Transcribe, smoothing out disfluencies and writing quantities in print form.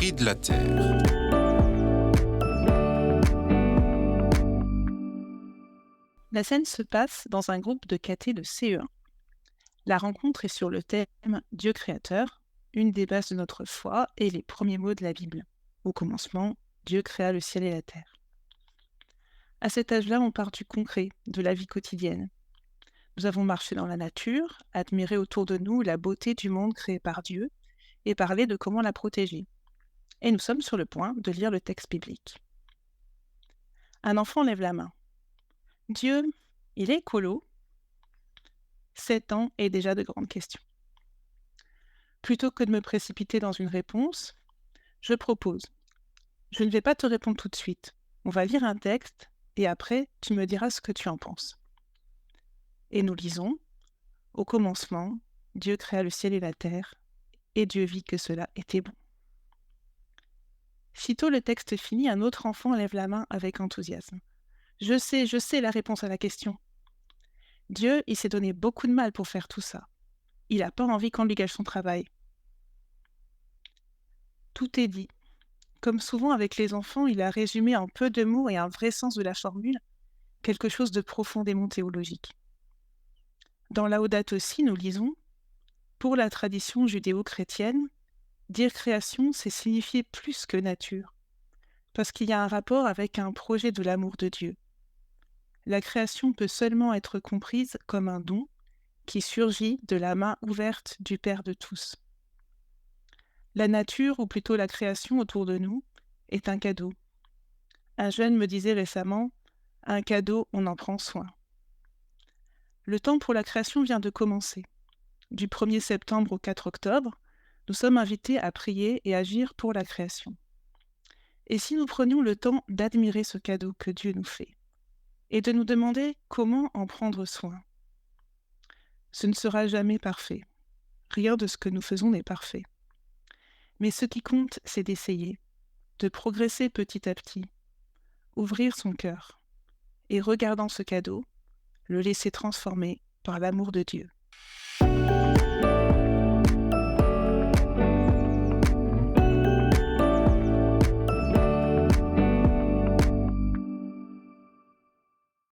cris de la terre. La scène se passe dans un groupe de cathés de CE1. La rencontre est sur le thème Dieu créateur, une des bases de notre foi et les premiers mots de la Bible. Au commencement, Dieu créa le ciel et la terre. À cet âge-là, on part du concret, de la vie quotidienne. Nous avons marché dans la nature, admiré autour de nous la beauté du monde créé par Dieu et parlé de comment la protéger. Et nous sommes sur le point de lire le texte biblique. Un enfant lève la main. Dieu, il est écolo ? 7 ans et déjà de grandes questions. Plutôt que de me précipiter dans une réponse, je propose. Je ne vais pas te répondre tout de suite. On va lire un texte et après, tu me diras ce que tu en penses. Et nous lisons. Au commencement, Dieu créa le ciel et la terre, et Dieu vit que cela était bon. Sitôt le texte fini, un autre enfant lève la main avec enthousiasme. Je sais la réponse à la question. Dieu, il s'est donné beaucoup de mal pour faire tout ça. Il n'a pas envie qu'on lui gâche son travail. Tout est dit. Comme souvent avec les enfants, il a résumé en peu de mots et un vrai sens de la formule, quelque chose de profondément théologique. Dans Laudate aussi, nous lisons « Pour la tradition judéo-chrétienne, dire création, c'est signifier plus que nature, parce qu'il y a un rapport avec un projet de l'amour de Dieu. La création peut seulement être comprise comme un don qui surgit de la main ouverte du Père de tous. La nature, ou plutôt la création autour de nous, est un cadeau. Un jeune me disait récemment « Un cadeau, on en prend soin ». Le temps pour la création vient de commencer. Du 1er septembre au 4 octobre, nous sommes invités à prier et agir pour la création. Et si nous prenions le temps d'admirer ce cadeau que Dieu nous fait et de nous demander comment en prendre soin? Ce ne sera jamais parfait. Rien de ce que nous faisons n'est parfait. Mais ce qui compte, c'est d'essayer, de progresser petit à petit, ouvrir son cœur et, regardant ce cadeau, le laisser transformer par l'amour de Dieu.